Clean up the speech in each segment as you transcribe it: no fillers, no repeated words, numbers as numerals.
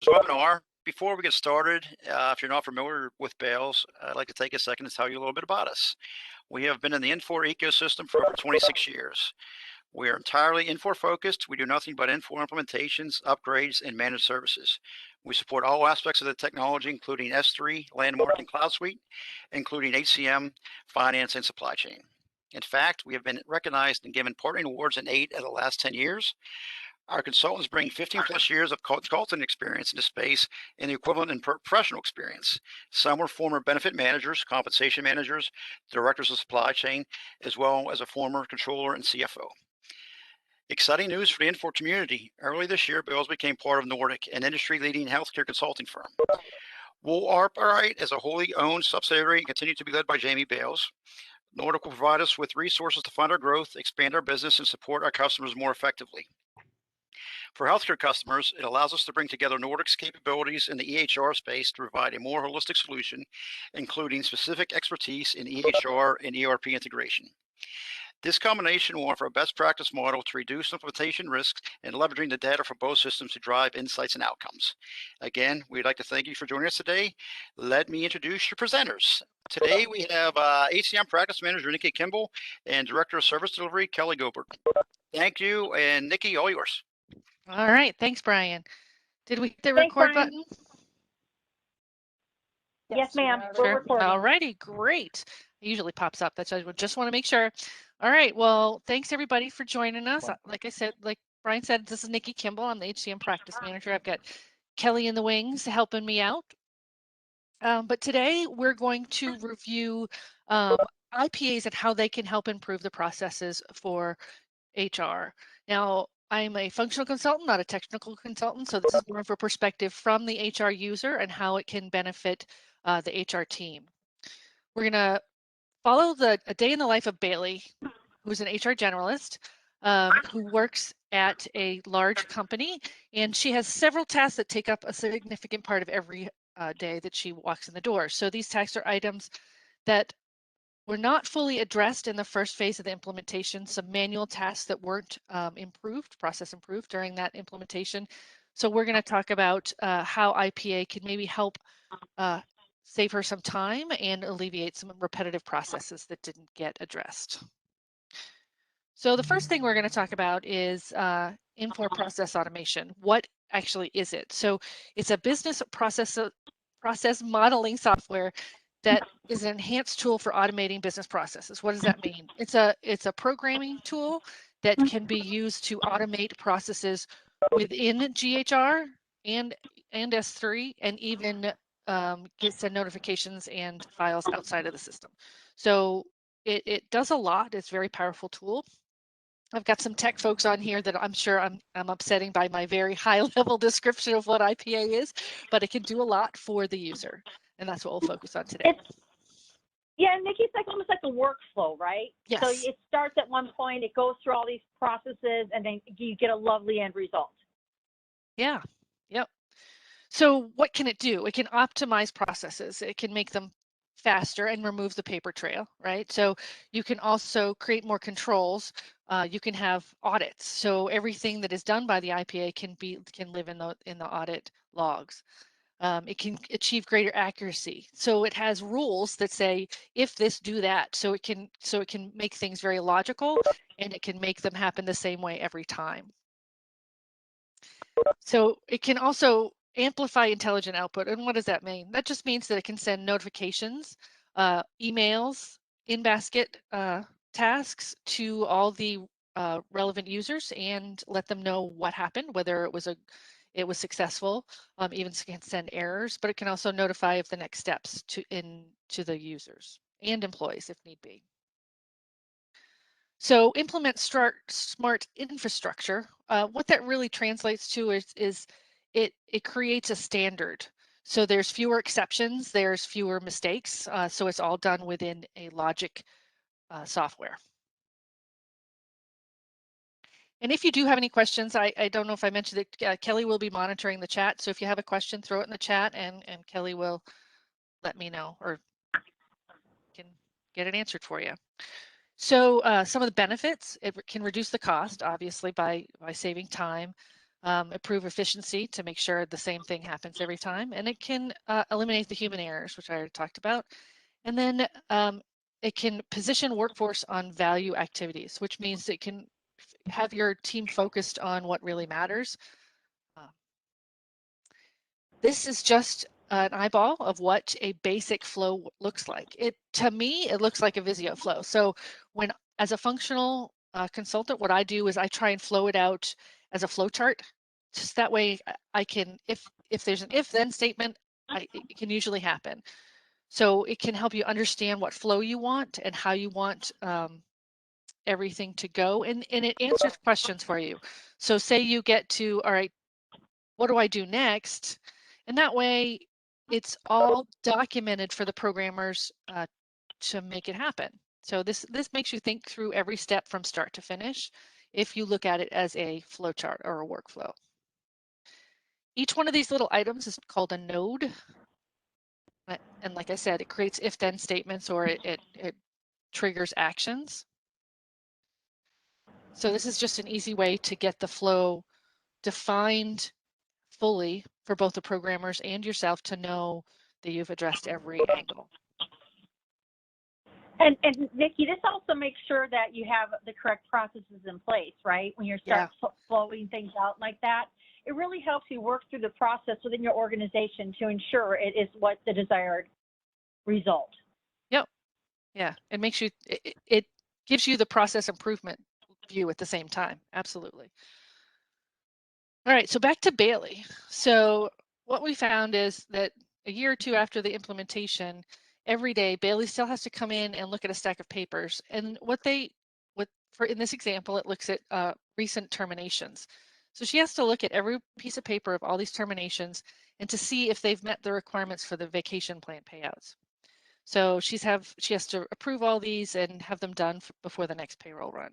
webinar. Before we get started, if you're not familiar with Bales, I'd like to take a second to tell you a little bit about us. We have been in the Infor ecosystem for over 26 years. We are entirely Infor focused. We do nothing but Infor implementations, upgrades, and managed services. We support all aspects of the technology, including S3, Landmark, and Cloud Suite, including HCM, finance, and supply chain. In fact, we have been recognized and given partnering awards in 8 of the last 10 years. Our consultants bring 15 plus years of consulting experience into space and the equivalent in professional experience. Some were former benefit managers, compensation managers, directors of supply chain, as well as a former controller and CFO. Exciting news for the Infor community. Early this year, Bales became part of Nordic, an industry-leading healthcare consulting firm. We'll operate as a wholly owned subsidiary and continue to be led by Jamie Bales. Nordic will provide us with resources to fund our growth, expand our business, and support our customers more effectively. For healthcare customers, it allows us to bring together Nordic's capabilities in the EHR space to provide a more holistic solution, including specific expertise in EHR and ERP integration. This combination will offer a best practice model to reduce implementation risks and leveraging the data from both systems to drive insights and outcomes. Again, we'd like to thank you for joining us today. Let me introduce your presenters. Today we have HCM Practice Manager Niki Kimball and Director of Service Delivery Kellie Gilbert. Thank you, and Niki, all yours. All right, thanks, Brian. Did we hit the record button? Yes, ma'am. Sure. All righty, great. It usually pops up. That's I just want to make sure. All right, well, thanks everybody for joining us. Like I said, like Brian said, this is Niki Kimball. I'm the HCM Practice Manager. I've got Kellie in the wings helping me out. But today we're going to review IPAs and how they can help improve the processes for HR. Now, I'm a functional consultant, not a technical consultant, so this is more of a perspective from the HR user and how it can benefit the HR team. We're going to follow a day in the life of Bailey, who's an HR generalist who works at a large company, and she has several tasks that take up a significant part of every day that she walks in the door. So these tasks are items that were not fully addressed in the first phase of the implementation, some manual tasks that weren't process improved during that implementation. So we're going to talk about how IPA can maybe help save her some time and alleviate some repetitive processes that didn't get addressed. So the first thing we're going to talk about is Infor process automation. What actually is it? So it's a business process modeling software that is an enhanced tool for automating business processes. What does that mean? It's a programming tool that can be used to automate processes within GHR and S3, and even send notifications and files outside of the system. So it does a lot. It's a very powerful tool. I've got some tech folks on here that I'm sure I'm upsetting by my very high level description of what IPA is, but it can do a lot for the user. And that's what we'll focus on today. Yeah, Niki, it's like almost like a workflow, right? Yes. So it starts at one point, it goes through all these processes, and then you get a lovely end result. Yeah, yep. So what can it do? It can optimize processes. It can make them faster and remove the paper trail, right? So you can also create more controls. You can have audits. So everything that is done by the IPA can live in the audit logs. It can achieve greater accuracy. So it has rules that say, if this, do that. So it can make things very logical, and it can make them happen the same way every time. So it can also amplify intelligent output. And what does that mean? That just means that it can send notifications, emails, in-basket tasks to all the relevant users and let them know what happened, whether it was successful, even can send errors, but it can also notify of the next steps to the users and employees if need be. So implement smart infrastructure. What that really translates to is it creates a standard. So there's fewer exceptions, there's fewer mistakes. So it's all done within a logic software. And if you do have any questions, I don't know if I mentioned that Kellie will be monitoring the chat. So if you have a question, throw it in the chat and Kellie will let me know or can get it answered for you. So some of the benefits, it can reduce the cost, obviously, by saving time. improve efficiency to make sure the same thing happens every time, and it can eliminate the human errors, which I already talked about. And then it can position workforce on value activities, which means it can have your team focused on what really matters. This is just an eyeball of what a basic flow looks like. To me, it looks like a Visio flow. So when, as a functional consultant, what I do is I try and flow it out as a flow chart. Just that way I can, if there's an if-then statement, it can usually happen. So it can help you understand what flow you want and how you want everything to go. And it answers questions for you. So say you get to, all right, what do I do next? And that way it's all documented for the programmers to make it happen. So this makes you think through every step from start to finish if you look at it as a flow chart or a workflow. Each one of these little items is called a node. And like I said, it creates if-then statements, or it triggers actions. So this is just an easy way to get the flow defined fully for both the programmers and yourself to know that you've addressed every angle. And Niki, this also makes sure that you have the correct processes in place, right? When you start flowing things out like that, it really helps you work through the process within your organization to ensure it is what the desired result. Yep. Yeah. It makes you, it gives you the process improvement view at the same time. Absolutely. All right. So back to Bailey. So what we found is that a year or two after the implementation, every day Bailey still has to come in and look at a stack of papers. And for in this example, it looks at recent terminations. So she has to look at every piece of paper of all these terminations and to see if they've met the requirements for the vacation plan payouts. So she has to approve all these and have them done before the next payroll run.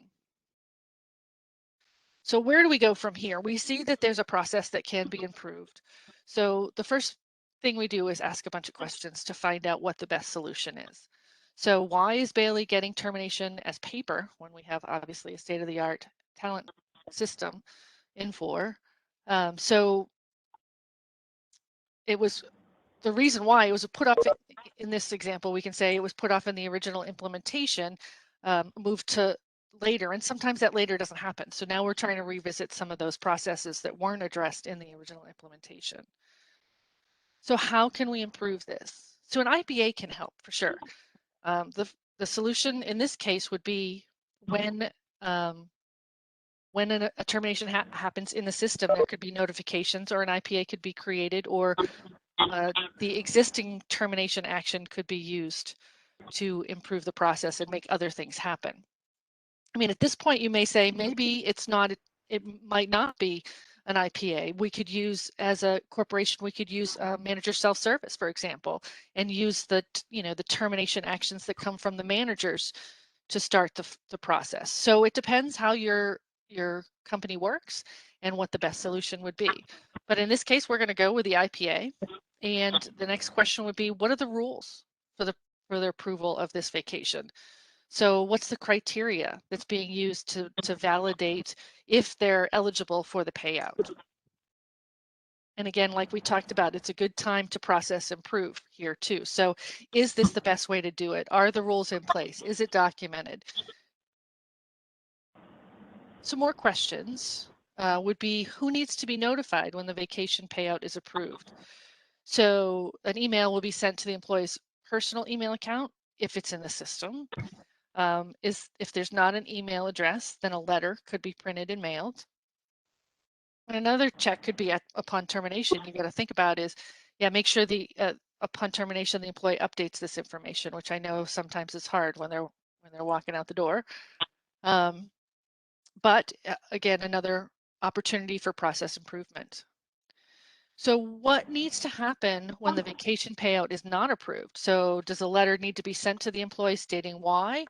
So where do we go from here? We see that there's a process that can be improved. So the first thing we do is ask a bunch of questions to find out what the best solution is. So why is Bailey getting termination as paper when we have obviously a state-of-the-art talent system in for? So it was the reason why it was put off in this example, we can say it was put off in the original implementation, moved to later, and sometimes that later doesn't happen. So now we're trying to revisit some of those processes that weren't addressed in the original implementation. So how can we improve this? So an IPA can help for sure. The solution in this case would be when a termination happens in the system, there could be notifications, or an IPA could be created, or the existing termination action could be used to improve the process and make other things happen. I mean, at this point, you may say maybe it might not be an IPA. We could use, as a corporation, we could use manager self-service, for example, and use the termination actions that come from the managers to start the process. So it depends how your company works and what the best solution would be. But in this case, we're going to go with the IPA. And the next question would be, what are the rules for the approval of this vacation? So what's the criteria that's being used to validate if they're eligible for the payout? And again, like we talked about, it's a good time to process improve here too. So is this the best way to do it? Are the rules in place? Is it documented? Some more questions would be, who needs to be notified when the vacation payout is approved? So an email will be sent to the employee's personal email account if it's in the system. If there's not an email address, then a letter could be printed and mailed. And another check could be upon termination. You got to think about is, make sure upon termination the employee updates this information, which I know sometimes is hard when they're walking out the door. But again, another opportunity for process improvement. So what needs to happen when the vacation payout is not approved? So does a letter need to be sent to the employee stating why,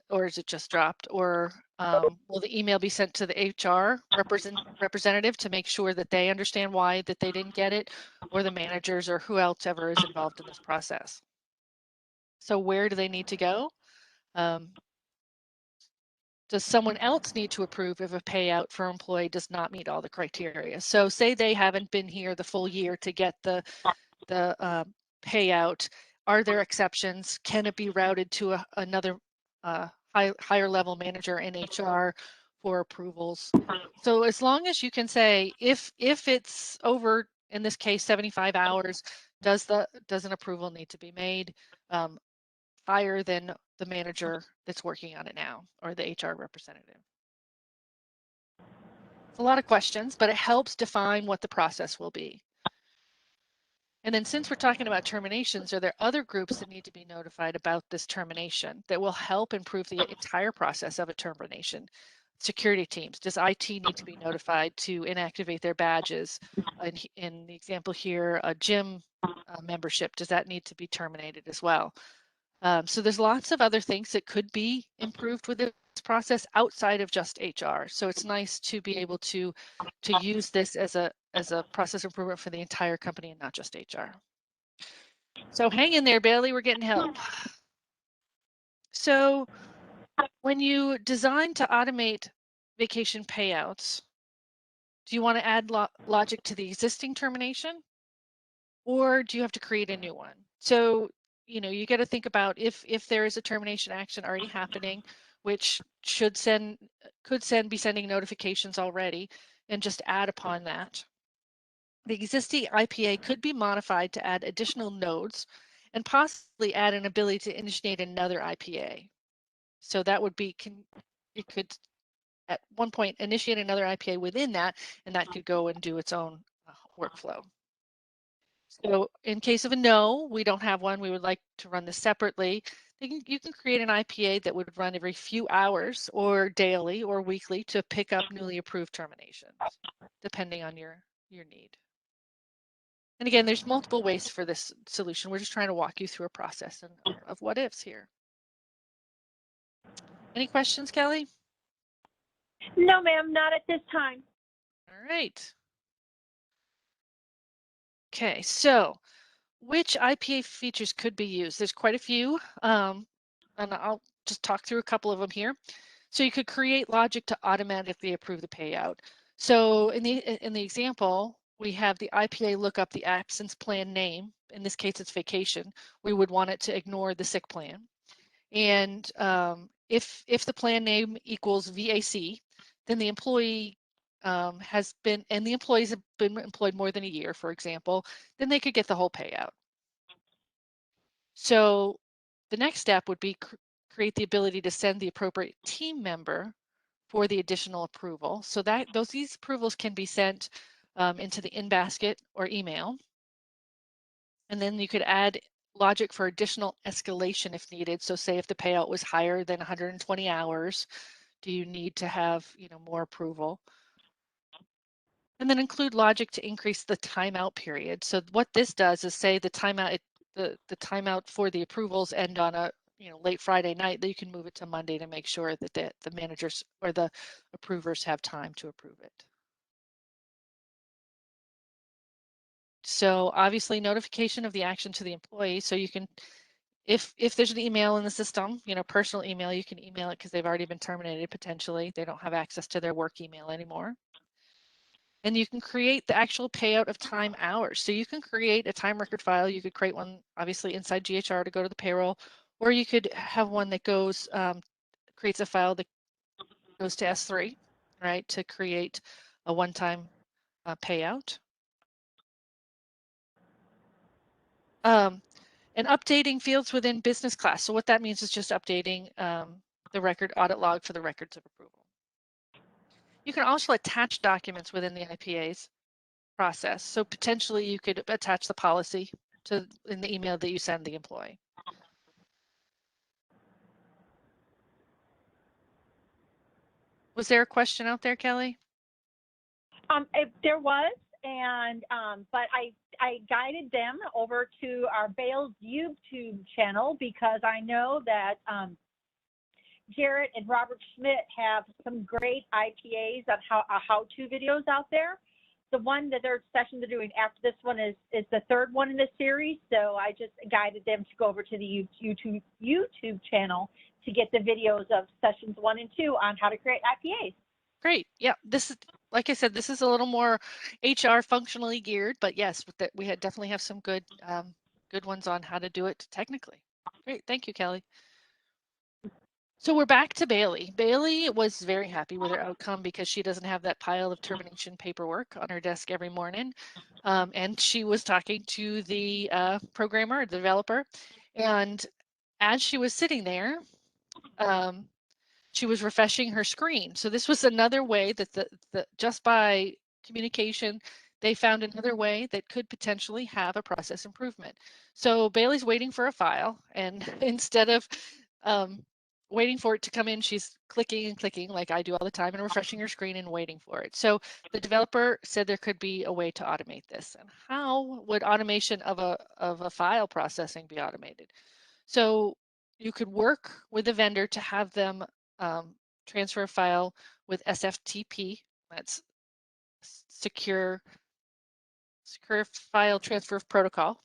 or is it just dropped? Or will the email be sent to the HR representative to make sure that they understand why that they didn't get it, or the managers, or who else ever is involved in this process? So where do they need to go? does someone else need to approve if a payout for employee does not meet all the criteria? So say they haven't been here the full year to get the payout. Are there exceptions? Can it be routed to another higher level manager in HR for approvals? So as long as you can say, if it's over, in this case, 75 hours, does an approval need to be made higher than the manager that's working on it now, or the HR representative? It's a lot of questions, but it helps define what the process will be. And then since we're talking about terminations, are there other groups that need to be notified about this termination that will help improve the entire process of a termination? Security teams, does IT need to be notified to inactivate their badges? In the example here, a gym membership, does that need to be terminated as well? So there's lots of other things that could be improved with this process outside of just HR. So it's nice to be able to use this as a process improvement for the entire company and not just HR. So hang in there, Bailey, we're getting help. So when you design to automate vacation payouts, do you want to add logic to the existing termination, or do you have to create a new one? So, you know, you got to think about if there is a termination action already happening, which could be sending notifications already, and just add upon that. The existing IPA could be modified to add additional nodes and possibly add an ability to initiate another IPA. So that would be, it could at one point initiate another IPA within that, and that could go and do its own workflow. So in case of a no, we don't have one, we would like to run this separately. You can create an IPA that would run every few hours or daily or weekly to pick up newly approved terminations, depending on your need. And again, there's multiple ways for this solution. We're just trying to walk you through a process of what ifs here. Any questions, Kelly? No, ma'am, not at this time. All right. Okay, so which IPA features could be used? There's quite a few, and I'll just talk through a couple of them here. So you could create logic to automatically approve the payout. So in the example, we have the IPA look up the absence plan name. In this case, it's vacation. We would want it to ignore the sick plan. And if the plan name equals VAC, then the employee the employees have been employed more than a year, for example, then they could get the whole payout. So the next step would be create the ability to send the appropriate team member for the additional approval. So that these approvals can be sent into the in basket or email. And then you could add logic for additional escalation if needed. So say if the payout was higher than 120 hours, do you need to have, you know, more approval? And then include logic to increase the timeout period. So what this does is say the timeout the timeout for the approvals end on a late Friday night, that you can move it to Monday to make sure that the managers or the approvers have time to approve it. So obviously notification of the action to the employee. So you can, if there's an email in the system, personal email, you can email it because they've already been terminated potentially. They don't have access to their work email anymore. And you can create the actual payout of time hours. So you can create a time record file. You could create one obviously inside GHR to go to the payroll, or you could have one that goes, creates a file that goes to S3, right, to create a one-time payout. And updating fields within business class. So what that means is just updating the record audit log for the records of approval. You can also attach documents within the IPA's process. So potentially you could attach the policy in the email that you send the employee. Was there a question out there, Kelly? If there was, and but I guided them over to our Bales YouTube channel because I know that Jarrett and Robert Schmidt have some great IPAs of how-to videos out there. the one, the third session they're doing after this one is the third one in the series. So I just guided them to go over to the YouTube channel to get the videos of sessions 1 and 2 on how to create IPAs. Great. Yeah, this is, like I said, this is a little more HR functionally geared, but yes, we definitely have some good good ones on how to do it technically. Great. Thank you, Kelly. So we're back to Bailey. Bailey was very happy with her outcome because she doesn't have that pile of termination paperwork on her desk every morning. And she was talking to the programmer, the developer, and as she was sitting there, she was refreshing her screen. So this was another way that just by communication, they found another way that could potentially have a process improvement. So Bailey's waiting for a file, and instead of waiting for it to come in, she's clicking and clicking like I do all the time and refreshing her screen and waiting for it. So the developer said there could be a way to automate this. And how would automation of a file processing be automated? So you could work with a vendor to have them transfer a file with SFTP, that's secure file transfer protocol,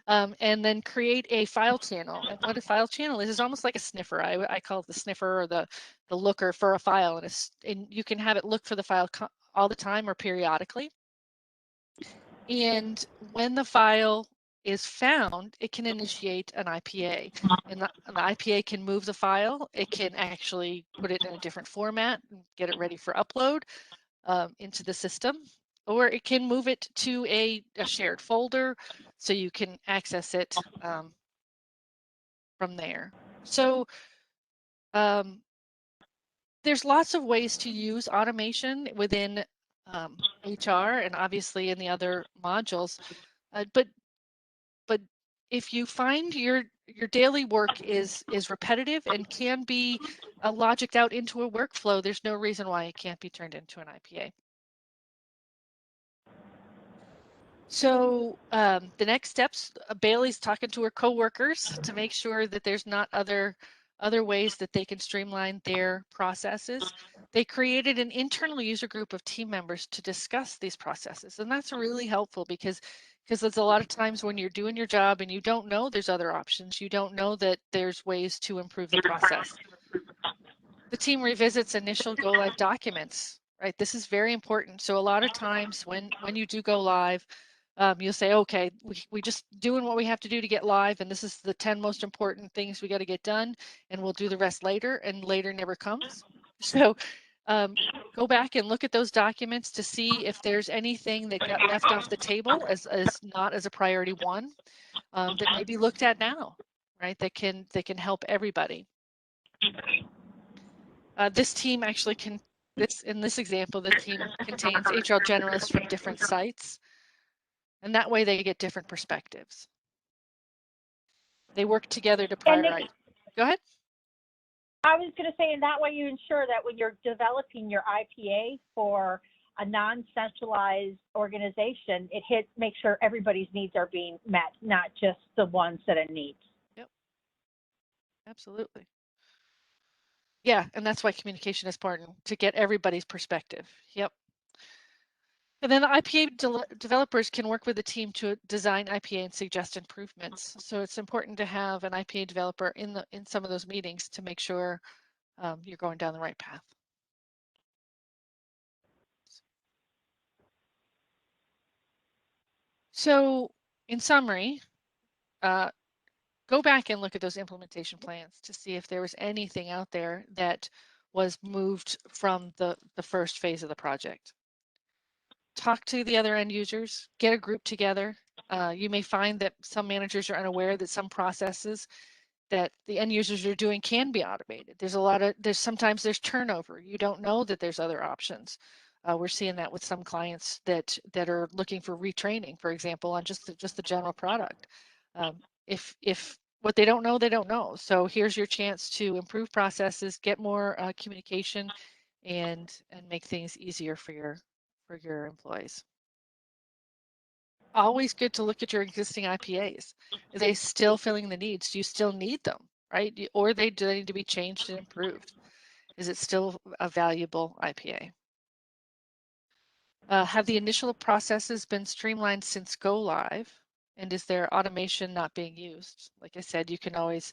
and then create a file channel. And what a file channel is almost like a sniffer. I call it the sniffer or the looker for a file, and you can have it look for the file all the time or periodically. And when the file is found, it can initiate an IPA, and the IPA can move the file. It can actually put it in a different format and get it ready for upload into the system, or it can move it to a shared folder so you can access it from there. So there's lots of ways to use automation within HR and obviously in the other modules, but if you find your daily work is repetitive and can be logicked out into a workflow, there's no reason why it can't be turned into an IPA. So the next steps, Bailey's talking to her coworkers to make sure that there's not other ways that they can streamline their processes. They created an internal user group of team members to discuss these processes, and that's really helpful because there's a lot of times when you're doing your job and you don't know there's other options, you don't know that there's ways to improve the process. The team revisits initial go live documents, right? This is very important. So a lot of times when you do go live, you'll say, okay, we just doing what we have to do to get live, and this is the 10 most important things we got to get done, and we'll do the rest later, and later never comes. So go back and look at those documents to see if there's anything that got left off the table as not as a priority one that may be looked at now, right? That can help everybody. This team actually in this example, the team contains HR generalists from different sites, and that way they get different perspectives. They work together to prioritize. Go ahead. I was going to say, in that way you ensure that when you're developing your IPA for a non-centralized organization, make sure everybody's needs are being met, not just the ones that are needs. Yep. Absolutely. Yeah, and that's why communication is important, to get everybody's perspective. Yep. And then the IPA developers can work with the team to design IPA and suggest improvements. So it's important to have an IPA developer in some of those meetings to make sure you're going down the right path. So in summary, go back and look at those implementation plans to see if there was anything out there that was moved from the first phase of the project. Talk to the other end users, get a group together. You may find that some managers are unaware that some processes that the end users are doing can be automated. Sometimes there's turnover. You don't know that there's other options. We're seeing that with some clients that are looking for retraining, for example, on just the general product. If what they don't know, they don't know. So here's your chance to improve processes, get more communication, and make things easier for your employees. Always good to look at your existing IPAs. Are they still filling the needs? Do you still need them, right? Or do they need to be changed and improved? Is it still a valuable IPA? Have the initial processes been streamlined since go live? And is there automation not being used? Like I said, you can always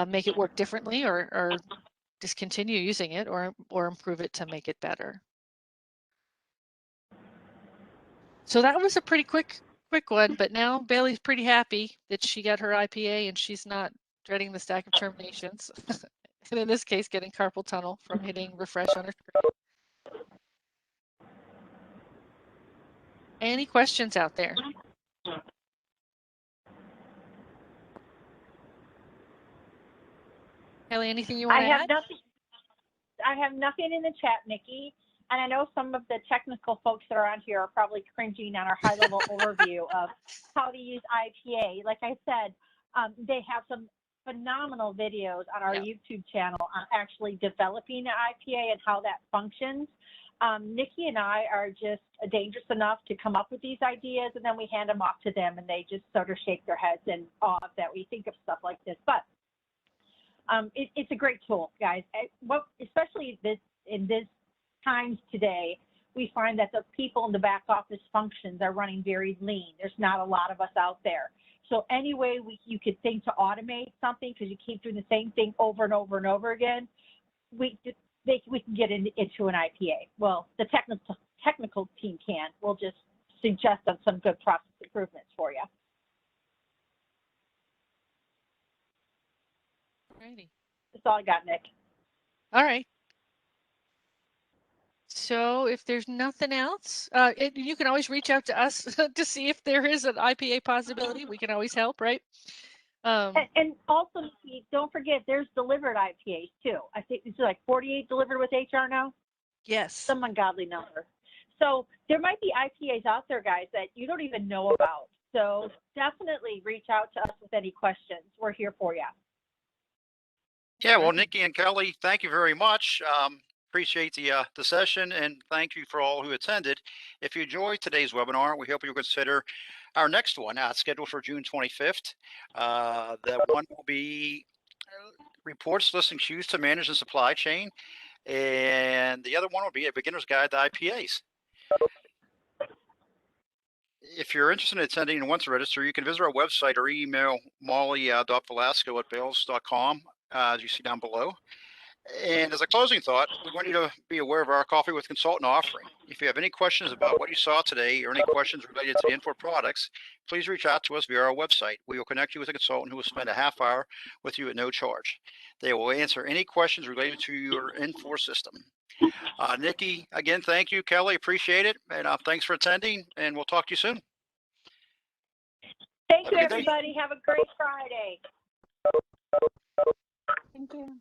make it work differently or discontinue using it or improve it to make it better. So that was a pretty quick one, but now Bailey's pretty happy that she got her IPA and she's not dreading the stack of terminations. And in this case, getting carpal tunnel from hitting refresh on her screen. Any questions out there? Kellie, anything you want to add? I have nothing in the chat, Niki. And I know some of the technical folks that are on here are probably cringing on our high-level overview of how to use IPA. Like I said, they have some phenomenal videos on our YouTube channel on actually developing an IPA and how that functions. Niki and I are just dangerous enough to come up with these ideas, and then we hand them off to them, and they just sort of shake their heads in awe that we think of stuff like this. But it's a great tool, guys. Especially in this times today, we find that the people in the back office functions are running very lean. There's not a lot of us out there. So any way you could think to automate something, because you keep doing the same thing over and over and over again, we can get into an IPA. Well, the technical team can. We'll just suggest on some good process improvements for you. Alrighty. That's all I got, Nick. All right. So if there's nothing else, you can always reach out to us to see if there is an IPA possibility. We can always help, right? And also, don't forget, there's delivered IPAs too. I think it's like 48 delivered with HR now. Yes. Some ungodly number. So there might be IPAs out there, guys, that you don't even know about. So definitely reach out to us with any questions. We're here for you. Yeah, well, Niki and Kellie, thank you very much. Appreciate the session, and thank you for all who attended. If you enjoyed today's webinar, we hope you'll consider our next one, scheduled for June 25th. That one will be reports listing cues to manage the supply chain, and the other one will be a beginner's guide to IPAs. If you're interested in attending and want to register, you can visit our website or email molly.velasco@bales.com, as you see down below. And as a closing thought, we want you to be aware of our Coffee with Consultant offering. If you have any questions about what you saw today or any questions related to the Infor products, please reach out to us via our website. We will connect you with a consultant who will spend a half hour with you at no charge. They will answer any questions related to your Infor system. Niki, again, thank you. Kellie, appreciate it. And thanks for attending, and we'll talk to you soon. Thank you, everybody. Have a great Friday. Thank you.